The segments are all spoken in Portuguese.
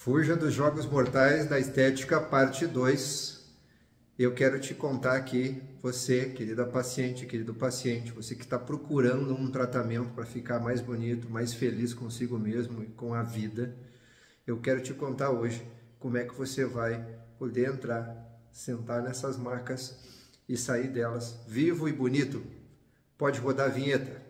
Fuja dos Jogos Mortais da Estética, parte 2. Eu quero te contar aqui, você, querida paciente, querido paciente, você que está procurando um tratamento para ficar mais bonito, mais feliz consigo mesmo e com a vida, eu quero te contar hoje como é que você vai poder entrar, sentar nessas macas e sair delas vivo e bonito. Pode rodar a vinheta.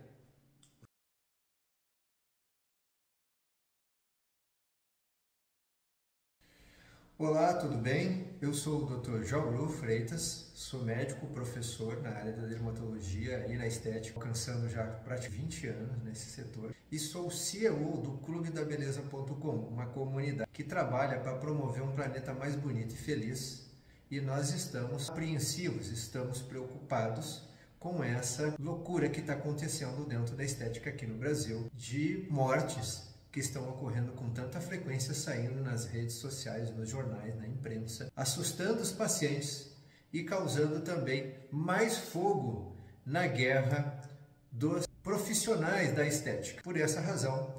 Olá, tudo bem? Eu sou o Dr. João Freitas, sou médico, professor na área da dermatologia e na estética, alcançando já praticamente 20 anos nesse setor. E sou o CEO do clubedabeleza.com, uma comunidade que trabalha para promover um planeta mais bonito e feliz. E nós estamos apreensivos, estamos preocupados com essa loucura que está acontecendo dentro da estética aqui no Brasil, de mortes que estão ocorrendo com tanta frequência, saindo nas redes sociais, nos jornais, na imprensa, assustando os pacientes e causando também mais fogo na guerra dos profissionais da estética. Por essa razão,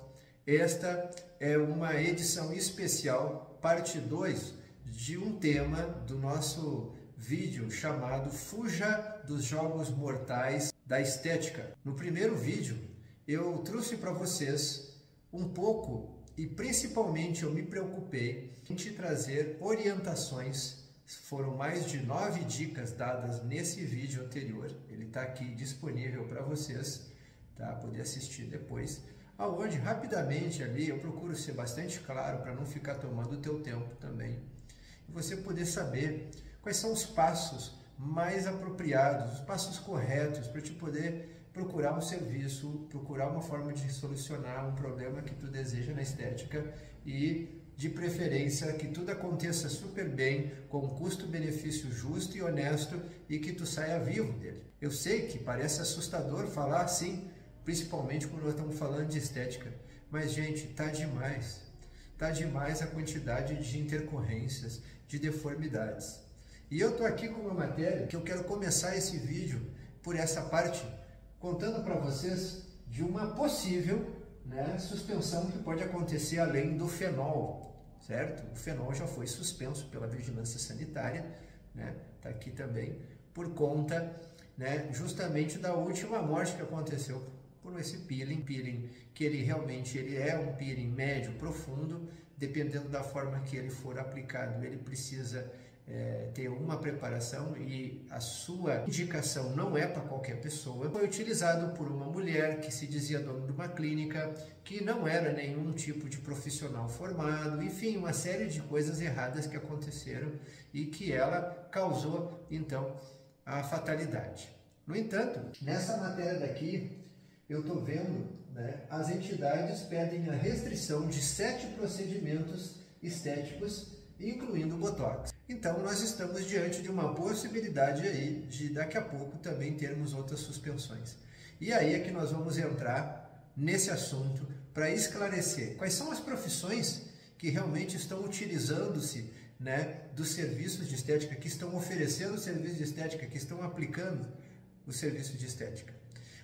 esta é uma edição especial, parte 2, de um tema do nosso vídeo chamado Fuja dos Jogos Mortais da Estética. No primeiro vídeo, eu trouxe para vocês um pouco, e principalmente eu me preocupei em te trazer orientações. Foram mais de 9 dicas dadas nesse vídeo anterior. Ele está aqui disponível para vocês, tá? Poder assistir depois. Aonde rapidamente ali eu procuro ser bastante claro para não ficar tomando o teu tempo também. E você poder saber quais são os passos mais apropriados, os passos corretos para te poder procurar um serviço, procurar uma forma de solucionar um problema que tu deseja na estética e, de preferência, que tudo aconteça super bem, com um custo-benefício justo e honesto e que tu saia vivo dele. Eu sei que parece assustador falar assim, principalmente quando nós estamos falando de estética, mas, gente, tá demais. Tá demais a quantidade de intercorrências, de deformidades. E eu tô aqui com uma matéria que eu quero começar esse vídeo por essa parte, contando para vocês de uma possível, suspensão que pode acontecer além do fenol, certo? O fenol já foi suspenso pela vigilância sanitária, tá aqui também, por conta, justamente da última morte que aconteceu por esse peeling, que ele realmente é um peeling médio, profundo, dependendo da forma que ele for aplicado, ele precisa ter uma preparação e a sua indicação não é para qualquer pessoa. Foi utilizado por uma mulher que se dizia dona de uma clínica, que não era nenhum tipo de profissional formado, enfim, uma série de coisas erradas que aconteceram e que ela causou, então, a fatalidade. No entanto, nessa matéria daqui, eu estou vendo, as entidades pedem a restrição de 7 procedimentos estéticos, incluindo o Botox. Então, nós estamos diante de uma possibilidade aí de daqui a pouco também termos outras suspensões. E aí é que nós vamos entrar nesse assunto para esclarecer quais são as profissões que realmente estão utilizando-se, dos serviços de estética, que estão oferecendo o serviço de estética, que estão aplicando o serviço de estética.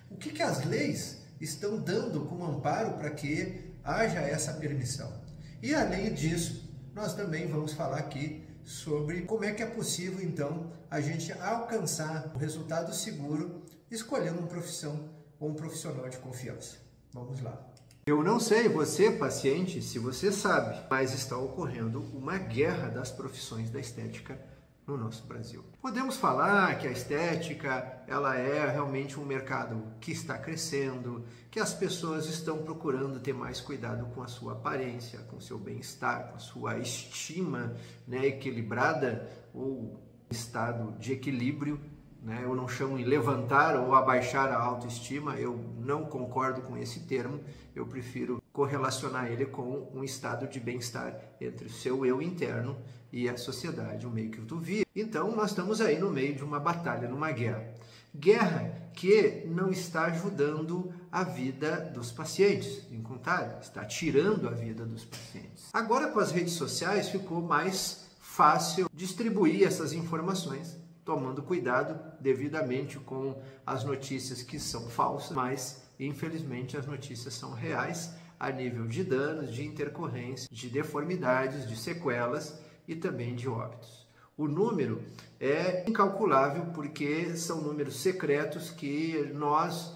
O que as leis estão dando como amparo para que haja essa permissão? E além disso, nós também vamos falar aqui sobre como é que é possível, então, a gente alcançar o resultado seguro escolhendo uma profissão ou um profissional de confiança. Vamos lá. Eu não sei, você, paciente, se você sabe, mas está ocorrendo uma guerra das profissões da estética no nosso Brasil. Podemos falar que a estética, ela é realmente um mercado que está crescendo, que as pessoas estão procurando ter mais cuidado com a sua aparência, com o seu bem-estar, com a sua estima, equilibrada, ou estado de equilíbrio. Eu não chamo em levantar ou abaixar a autoestima, eu não concordo com esse termo, eu prefiro correlacionar ele com um estado de bem-estar entre o seu eu interno e a sociedade, o meio que tu vive. Então, nós estamos aí no meio de uma batalha, numa guerra. Guerra que não está ajudando a vida dos pacientes, em contrário, está tirando a vida dos pacientes. Agora, com as redes sociais, ficou mais fácil distribuir essas informações, tomando cuidado devidamente com as notícias que são falsas, mas infelizmente as notícias são reais. a nível de danos, de intercorrência, de deformidades, de sequelas e também de óbitos. O número é incalculável porque são números secretos que nós,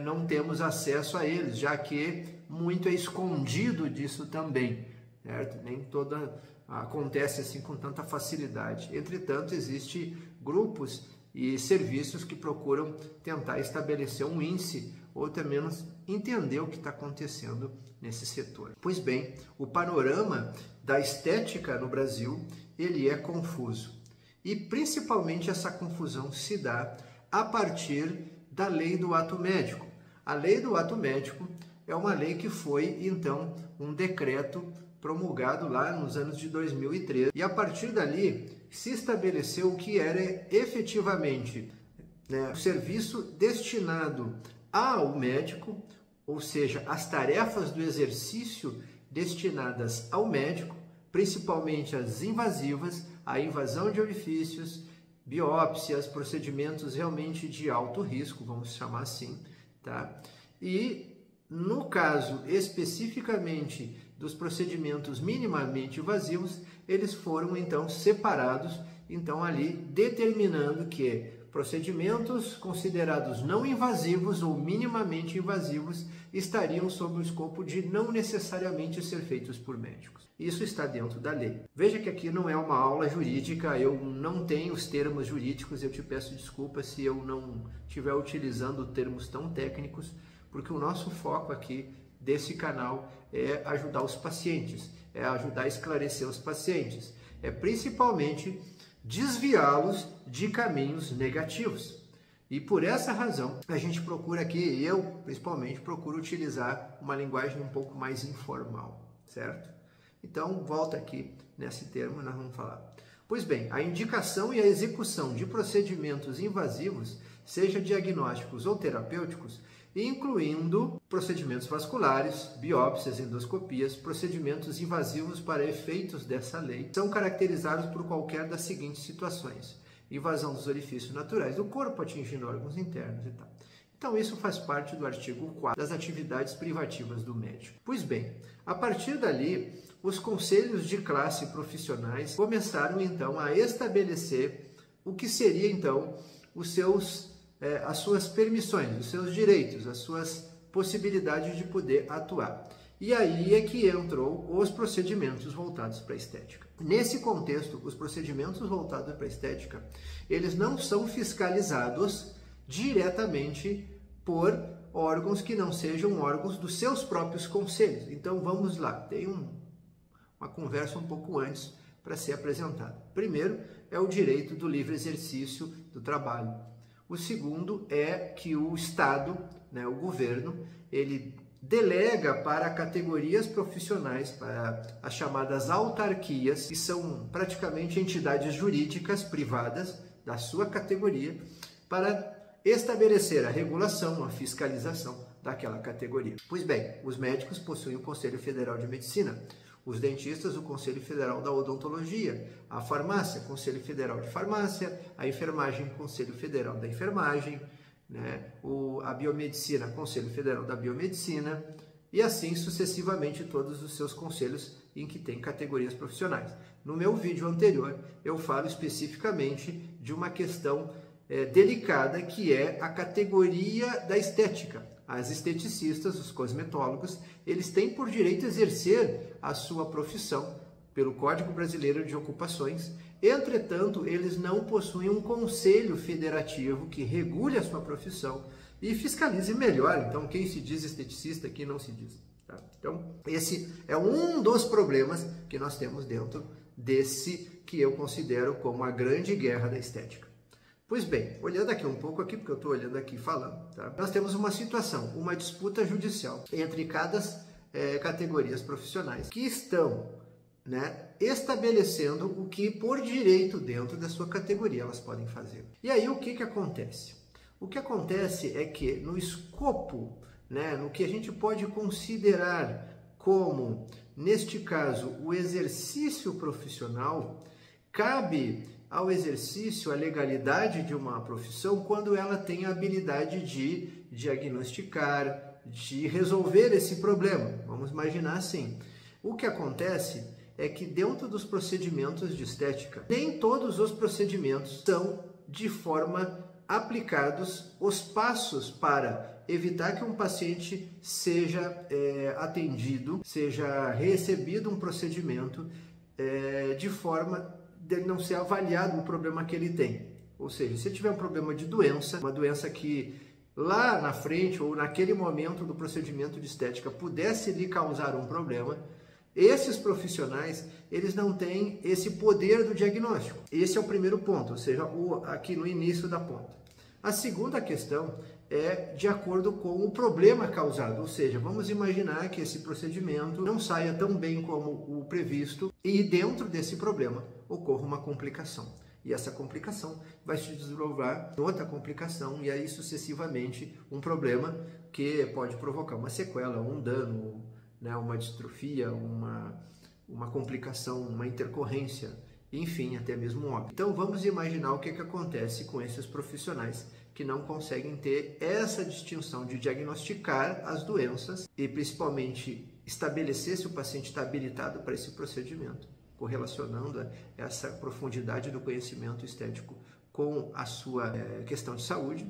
não temos acesso a eles, já que muito é escondido disso também, certo? Nem toda acontece assim com tanta facilidade. Entretanto, existem grupos e serviços que procuram tentar estabelecer um índice ou até menos entender o que está acontecendo nesse setor. Pois bem, o panorama da estética no Brasil, ele é confuso. E principalmente essa confusão se dá a partir da lei do ato médico. A lei do ato médico é uma lei que foi, então, um decreto promulgado lá nos anos de 2013. E a partir dali se estabeleceu o que era efetivamente o serviço destinado ao médico, ou seja, as tarefas do exercício destinadas ao médico, principalmente as invasivas, a invasão de orifícios, biópsias, procedimentos realmente de alto risco, vamos chamar assim, tá? E no caso especificamente dos procedimentos minimamente invasivos, eles foram então separados, então ali determinando que procedimentos considerados não invasivos ou minimamente invasivos estariam sob o escopo de não necessariamente ser feitos por médicos. Isso está dentro da lei. Veja que aqui não é uma aula jurídica, eu não tenho os termos jurídicos, eu te peço desculpa se eu não estiver utilizando termos tão técnicos, porque o nosso foco aqui desse canal é ajudar os pacientes, é ajudar a esclarecer os pacientes, é principalmente desviá-los de caminhos negativos. E por essa razão, a gente procura aqui, eu principalmente, procuro utilizar uma linguagem um pouco mais informal, certo? Então, volta aqui nesse termo, nós vamos falar. Pois bem, a indicação e a execução de procedimentos invasivos, seja diagnósticos ou terapêuticos, incluindo procedimentos vasculares, biópsias, endoscopias, procedimentos invasivos para efeitos dessa lei, são caracterizados por qualquer das seguintes situações: invasão dos orifícios naturais do corpo, atingindo órgãos internos e tal. Então, isso faz parte do artigo 4 das atividades privativas do médico. Pois bem, a partir dali, os conselhos de classe profissionais começaram, então, a estabelecer o que seria, então, as suas permissões, os seus direitos, as suas possibilidades de poder atuar. E aí é que entrou os procedimentos voltados para a estética. Nesse contexto, os procedimentos voltados para a estética, eles não são fiscalizados diretamente por órgãos que não sejam órgãos dos seus próprios conselhos. Então vamos lá, tem uma conversa um pouco antes para ser apresentada. Primeiro é o direito do livre exercício do trabalho. O segundo é que o Estado, o governo, ele delega para categorias profissionais, para as chamadas autarquias, que são praticamente entidades jurídicas privadas da sua categoria, para estabelecer a regulação, a fiscalização daquela categoria. Pois bem, os médicos possuem o Conselho Federal de Medicina, os dentistas, o Conselho Federal da Odontologia, a farmácia, Conselho Federal de Farmácia, a enfermagem, Conselho Federal da Enfermagem, a biomedicina, Conselho Federal da Biomedicina, e assim sucessivamente todos os seus conselhos em que tem categorias profissionais. No meu vídeo anterior, eu falo especificamente de uma questão delicada, que é a categoria da estética. As esteticistas, os cosmetólogos, eles têm por direito exercer a sua profissão pelo Código Brasileiro de Ocupações. Entretanto, eles não possuem um conselho federativo que regule a sua profissão e fiscalize melhor. Então, quem se diz esteticista, quem não se diz. Tá? Então, esse é um dos problemas que nós temos dentro desse que eu considero como a grande guerra da estética. Pois bem, olhando aqui um pouco aqui, porque eu estou olhando aqui falando, tá? Nós temos uma situação, uma disputa judicial entre cada categorias profissionais que estão estabelecendo o que por direito dentro da sua categoria elas podem fazer. E aí o que acontece? O que acontece é que no escopo, no que a gente pode considerar como, neste caso, o exercício profissional, cabe ao exercício a legalidade de uma profissão quando ela tem a habilidade de diagnosticar, de resolver esse problema. Vamos imaginar assim. O que acontece é que dentro dos procedimentos de estética, nem todos os procedimentos são de forma aplicados os passos para evitar que um paciente seja atendido, seja recebido um procedimento de forma de não ser avaliado o problema que ele tem. Ou seja, se tiver um problema de doença, uma doença que lá na frente ou naquele momento do procedimento de estética pudesse lhe causar um problema, esses profissionais, eles não têm esse poder do diagnóstico. Esse é o primeiro ponto, ou seja, aqui no início da ponta. A segunda questão é de acordo com o problema causado, ou seja, vamos imaginar que esse procedimento não saia tão bem como o previsto e dentro desse problema ocorra uma complicação. E essa complicação vai se desdobrar em outra complicação e aí sucessivamente um problema que pode provocar uma sequela, um dano, né, uma distrofia, uma complicação, uma intercorrência, enfim, até mesmo um óbito. Então vamos imaginar o que acontece com esses profissionais que não conseguem ter essa distinção de diagnosticar as doenças e principalmente estabelecer se o paciente está habilitado para esse procedimento, correlacionando essa profundidade do conhecimento estético com a sua questão de saúde.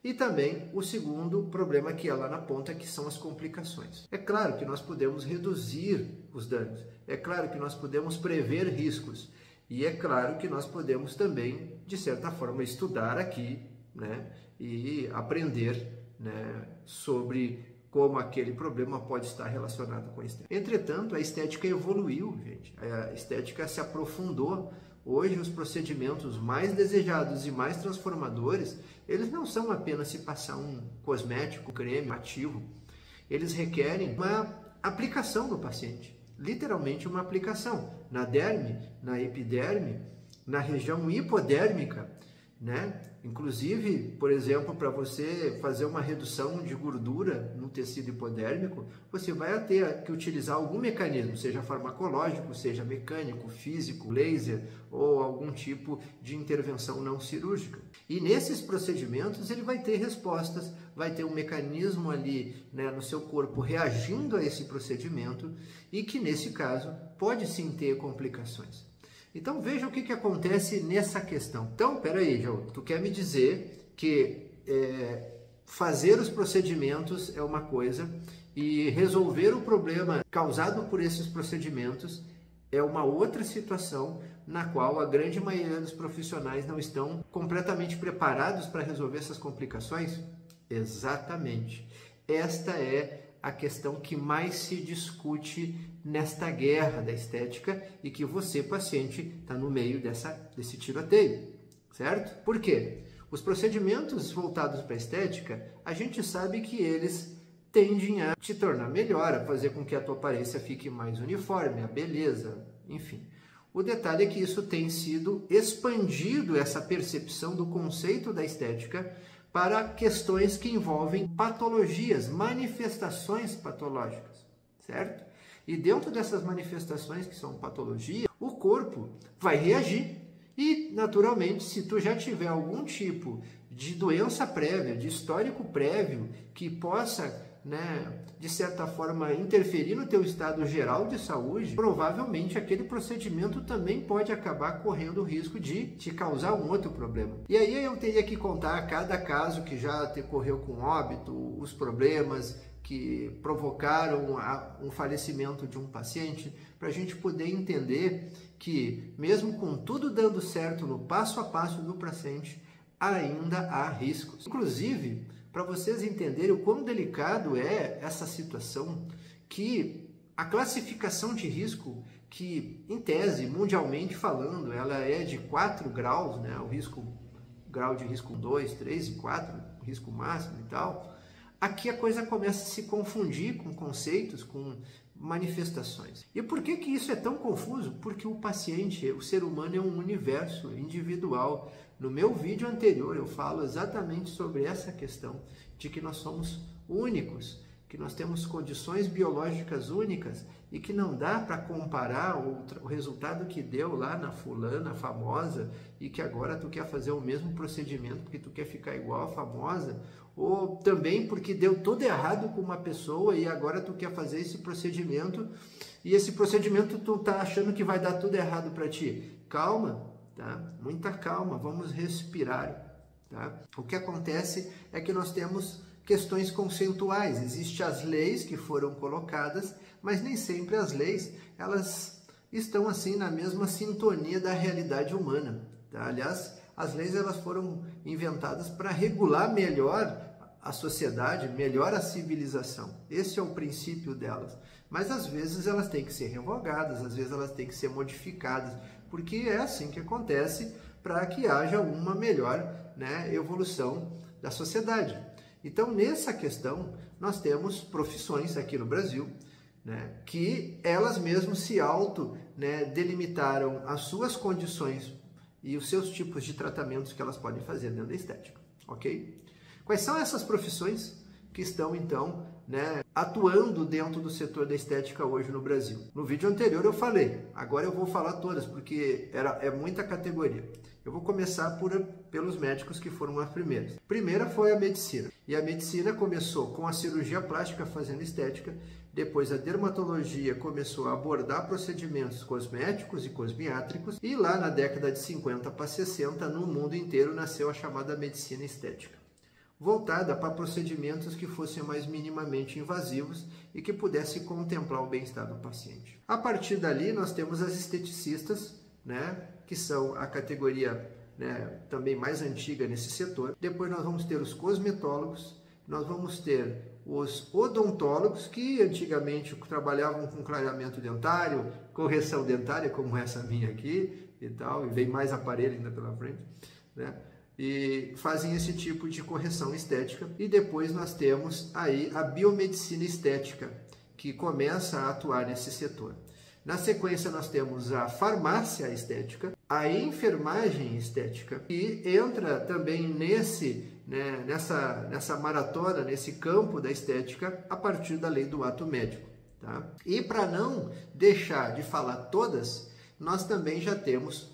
E também o segundo problema que é lá na ponta, que são as complicações. É claro que nós podemos reduzir os danos, é claro que nós podemos prever riscos e é claro que nós podemos também, de certa forma, estudar aqui, né, e aprender, né, sobre como aquele problema pode estar relacionado com a estética. Entretanto, a estética evoluiu, gente. A estética se aprofundou. Hoje, os procedimentos mais desejados e mais transformadores, eles não são apenas se passar um cosmético, creme, ativo. Eles requerem uma aplicação no paciente. Literalmente uma aplicação. Na derme, na epiderme, na região hipodérmica, né? Inclusive, por exemplo, para você fazer uma redução de gordura no tecido hipodérmico, você vai ter que utilizar algum mecanismo, seja farmacológico, seja mecânico, físico, laser ou algum tipo de intervenção não cirúrgica. E nesses procedimentos ele vai ter respostas, vai ter um mecanismo ali, né, no seu corpo reagindo a esse procedimento e que nesse caso pode sim ter complicações. Então veja o que acontece nessa questão. Então, peraí, João, tu quer me dizer que fazer os procedimentos é uma coisa e resolver o problema causado por esses procedimentos é uma outra situação na qual a grande maioria dos profissionais não estão completamente preparados para resolver essas complicações? Exatamente. Esta é a questão que mais se discute nesta guerra da estética e que você, paciente, está no meio desse tiroteio, certo? Por quê? Os procedimentos voltados para a estética, a gente sabe que eles tendem a te tornar melhor, a fazer com que a tua aparência fique mais uniforme, a beleza, enfim. O detalhe é que isso tem sido expandido, essa percepção do conceito da estética, para questões que envolvem patologias, manifestações patológicas, certo? E dentro dessas manifestações que são patologia, o corpo vai reagir e, naturalmente, se tu já tiver algum tipo de doença prévia, de histórico prévio que possa, né, de certa forma, interferir no teu estado geral de saúde, provavelmente aquele procedimento também pode acabar correndo o risco de te causar um outro problema. E aí eu teria que contar cada caso que já ocorreu com óbito, os problemas que provocaram um falecimento de um paciente, para a gente poder entender que, mesmo com tudo dando certo no passo a passo do paciente, ainda há riscos. Inclusive, para vocês entenderem o quão delicado é essa situação, que a classificação de risco, que em tese, mundialmente falando, ela é de 4 graus, né? Grau de risco 2, 3 e 4, risco máximo e tal. Aqui a coisa começa a se confundir com conceitos, com manifestações. E por que isso é tão confuso? Porque o paciente, o ser humano é um universo individual. No meu vídeo anterior eu falo exatamente sobre essa questão de que nós somos únicos, que nós temos condições biológicas únicas e que não dá para comparar o resultado que deu lá na fulana famosa e que agora tu quer fazer o mesmo procedimento porque tu quer ficar igual a famosa, ou também porque deu tudo errado com uma pessoa e agora tu quer fazer esse procedimento e esse procedimento tu tá achando que vai dar tudo errado para ti. Calma, tá? Muita calma, vamos respirar, tá? O que acontece é que nós temos questões conceituais, existem as leis que foram colocadas, mas nem sempre as leis, elas estão assim na mesma sintonia da realidade humana, tá? Aliás, as leis elas foram inventadas para regular melhor a sociedade, melhor a civilização. Esse é o princípio delas. Mas às vezes elas têm que ser revogadas, às vezes elas têm que ser modificadas, porque é assim que acontece para que haja uma melhor, né, evolução da sociedade. Então, nessa questão, nós temos profissões aqui no Brasil, né, que elas mesmas se delimitaram as suas condições e os seus tipos de tratamentos que elas podem fazer dentro da estética, ok? Quais são essas profissões que estão, então, atuando dentro do setor da estética hoje no Brasil? No vídeo anterior eu falei, agora eu vou falar todas, porque é muita categoria. Eu vou começar pelos médicos que foram as primeiras. Primeira foi a medicina. E a medicina começou com a cirurgia plástica fazendo estética, depois a dermatologia começou a abordar procedimentos cosméticos e cosmiátricos, e lá na década de 50 para 60, no mundo inteiro, nasceu a chamada medicina estética, voltada para procedimentos que fossem mais minimamente invasivos e que pudessem contemplar o bem-estar do paciente. A partir dali, nós temos as esteticistas, que são a categoria também mais antiga nesse setor. Depois nós vamos ter os cosmetólogos, nós vamos ter os odontólogos, que antigamente trabalhavam com clareamento dentário, correção dentária, como essa minha aqui e tal, e vem mais aparelho ainda pela frente, e fazem esse tipo de correção estética. E depois nós temos aí a biomedicina estética, que começa a atuar nesse setor. Na sequência nós temos a farmácia estética, a enfermagem estética, que entra também nessa maratona, nesse campo da estética, a partir da lei do ato médico, tá? E para não deixar de falar todas, nós também já temos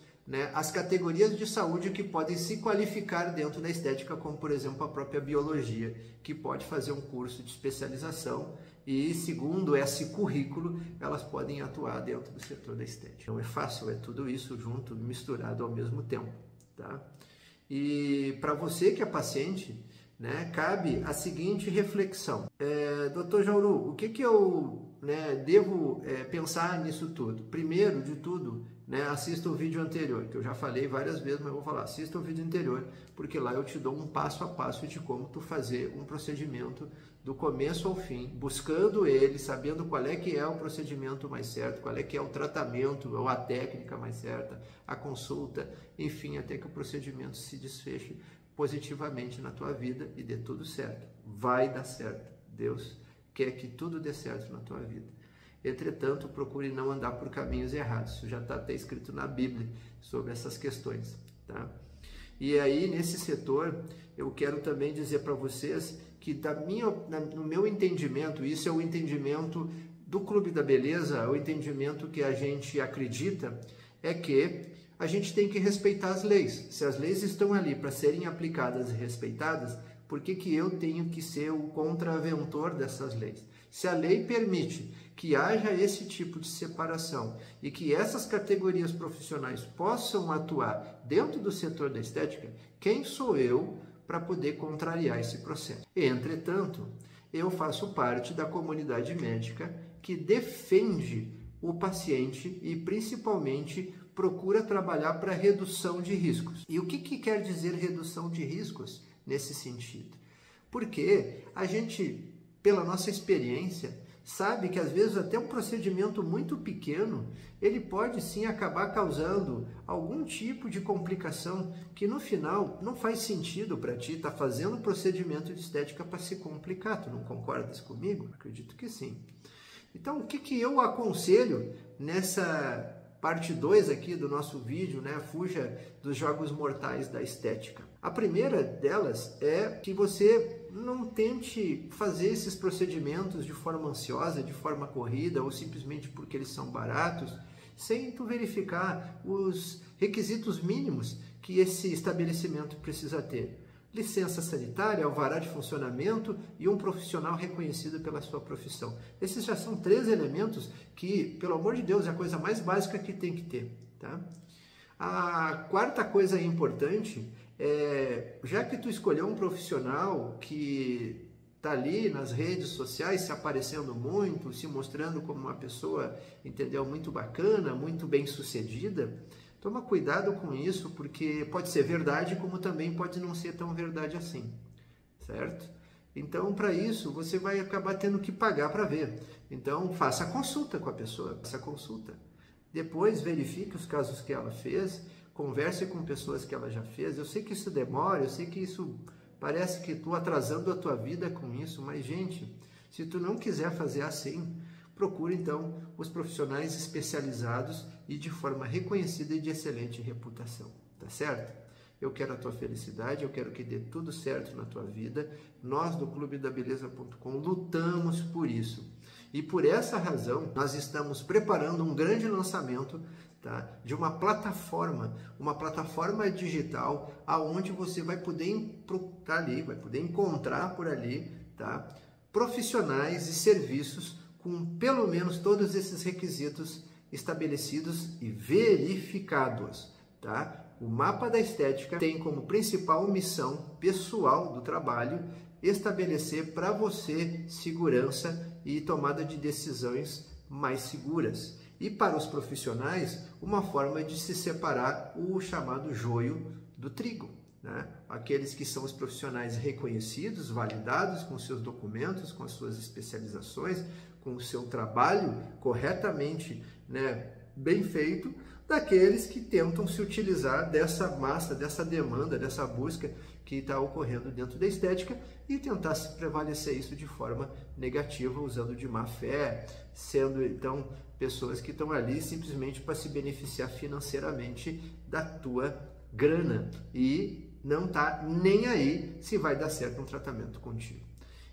as categorias de saúde que podem se qualificar dentro da estética, como por exemplo a própria biologia, que pode fazer um curso de especialização e, segundo esse currículo, elas podem atuar dentro do setor da estética. Não é fácil, é tudo isso junto, misturado ao mesmo tempo, tá? E para você que é paciente, cabe a seguinte reflexão: Dr. Jauru, o que eu devo pensar nisso tudo? Primeiro de tudo, assista o vídeo anterior, que eu já falei várias vezes, mas eu vou falar, assista o vídeo anterior, porque lá eu te dou um passo a passo de como tu fazer um procedimento do começo ao fim, buscando ele, sabendo qual é que é o procedimento mais certo, qual é que é o tratamento ou a técnica mais certa, a consulta, enfim, até que o procedimento se desfeche positivamente na tua vida e dê tudo certo. Vai dar certo. Deus quer que tudo dê certo na tua vida. Entretanto, procure não andar por caminhos errados. Isso já está até escrito na Bíblia sobre essas questões, tá? E aí, nesse setor, eu quero também dizer para vocês que no meu entendimento, isso é o entendimento do Clube da Beleza, o entendimento que a gente acredita, é que a gente tem que respeitar as leis. Se as leis estão ali para serem aplicadas e respeitadas, por que eu tenho que ser o contraventor dessas leis? Se a lei permite que haja esse tipo de separação e que essas categorias profissionais possam atuar dentro do setor da estética, quem sou eu para poder contrariar esse processo? Entretanto, eu faço parte da comunidade médica que defende o paciente e principalmente procura trabalhar para redução de riscos. E o que quer dizer redução de riscos nesse sentido? Porque a gente, pela nossa experiência, sabe que às vezes até um procedimento muito pequeno, ele pode sim acabar causando algum tipo de complicação que no final não faz sentido para ti estar fazendo um procedimento de estética para se complicar. Tu não concordas comigo? Acredito que sim. Então, o que eu aconselho nessa parte 2 aqui do nosso vídeo, fuja dos jogos mortais da estética? A primeira delas é que você não tente fazer esses procedimentos de forma ansiosa, de forma corrida ou simplesmente porque eles são baratos, sem tu verificar os requisitos mínimos que esse estabelecimento precisa ter. Licença sanitária, alvará de funcionamento e um profissional reconhecido pela sua profissão. Esses já são 3 elementos que, pelo amor de Deus, é a coisa mais básica que tem que ter, tá? A 4ª coisa importante é, já que tu escolheu um profissional que está ali nas redes sociais se aparecendo muito, se mostrando como uma pessoa, entendeu, muito bacana, muito bem sucedida, toma cuidado com isso, porque pode ser verdade, como também pode não ser tão verdade assim, certo? Então, para isso, você vai acabar tendo que pagar para ver. Então, faça a consulta com a pessoa, faça a consulta. Depois, verifique os casos que ela fez, converse com pessoas que ela já fez. Eu sei que isso demora, eu sei que isso parece que estou atrasando a tua vida com isso, mas, gente, se tu não quiser fazer assim, procure, então, os profissionais especializados e de forma reconhecida e de excelente reputação, tá certo? Eu quero a tua felicidade, eu quero que dê tudo certo na tua vida. Nós, do clubedabeleza.com, lutamos por isso. E por essa razão, nós estamos preparando um grande lançamento, tá, de uma plataforma digital, aonde você vai poder encontrar por ali, tá, profissionais e serviços com pelo menos todos esses requisitos estabelecidos e verificados, tá? O Mapa da Estética tem como principal missão pessoal do trabalho estabelecer para você segurança e tomada de decisões mais seguras. E para os profissionais, uma forma de se separar o chamado joio do trigo, né? Aqueles que são os profissionais reconhecidos, validados com seus documentos, com as suas especializações, com o seu trabalho corretamente, né, bem feito, daqueles que tentam se utilizar dessa massa, dessa demanda, dessa busca que está ocorrendo dentro da estética e tentar se prevalecer isso de forma negativa, usando de má fé, sendo então pessoas que estão ali simplesmente para se beneficiar financeiramente da tua grana e não tá nem aí se vai dar certo um tratamento contigo.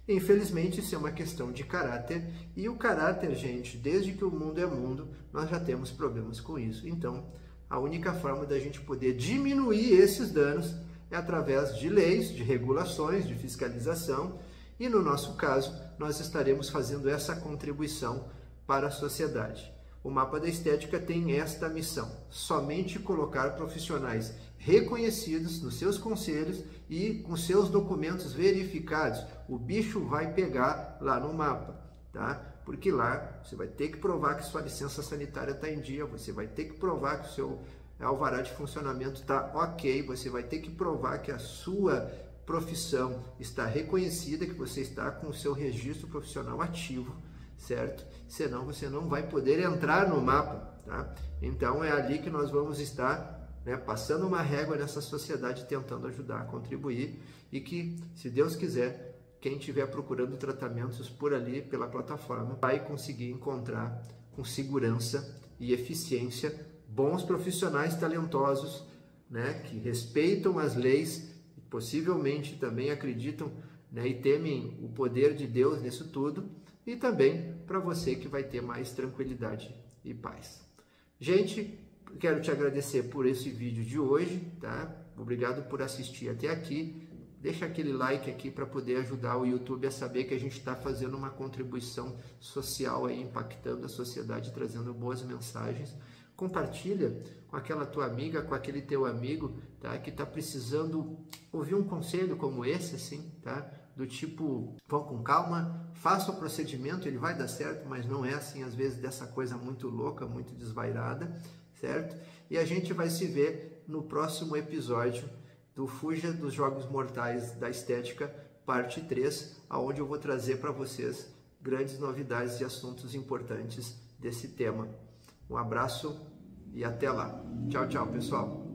Infelizmente, isso é uma questão de caráter, e o caráter, gente, desde que o mundo é mundo, nós já temos problemas com isso. Então, a única forma da gente poder diminuir esses danos é através de leis, de regulações, de fiscalização, e no nosso caso, nós estaremos fazendo essa contribuição para a sociedade. O Mapa da Estética tem esta missão: somente colocar profissionais reconhecidos nos seus conselhos e com seus documentos verificados. O bicho vai pegar lá no mapa, tá? Porque lá você vai ter que provar que sua licença sanitária está em dia, você vai ter que provar que o seu alvará de funcionamento está ok, você vai ter que provar que a sua profissão está reconhecida, que você está com o seu registro profissional ativo, certo? Senão você não vai poder entrar no mapa, tá? Então é ali que nós vamos estar, né, passando uma régua nessa sociedade, tentando ajudar, contribuir, e que, se Deus quiser, quem estiver procurando tratamentos por ali, pela plataforma, vai conseguir encontrar com segurança e eficiência bons profissionais talentosos, né, que respeitam as leis e possivelmente também acreditam, né, e temem o poder de Deus nisso tudo, e também para você que vai ter mais tranquilidade e paz. Gente, quero te agradecer por esse vídeo de hoje, tá? Obrigado por assistir até aqui. Deixa aquele like aqui para poder ajudar o YouTube a saber que a gente está fazendo uma contribuição social aí, impactando a sociedade, trazendo boas mensagens. Compartilha com aquela tua amiga, com aquele teu amigo, tá, que está precisando ouvir um conselho como esse, assim, tá? Do tipo, vão com calma, faça o procedimento, ele vai dar certo, mas não é assim, às vezes, dessa coisa muito louca, muito desvairada, certo? E a gente vai se ver no próximo episódio do Fuja dos Jogos Mortais da Estética, parte 3, onde eu vou trazer para vocês grandes novidades e assuntos importantes desse tema. Um abraço e até lá. Tchau, tchau, pessoal.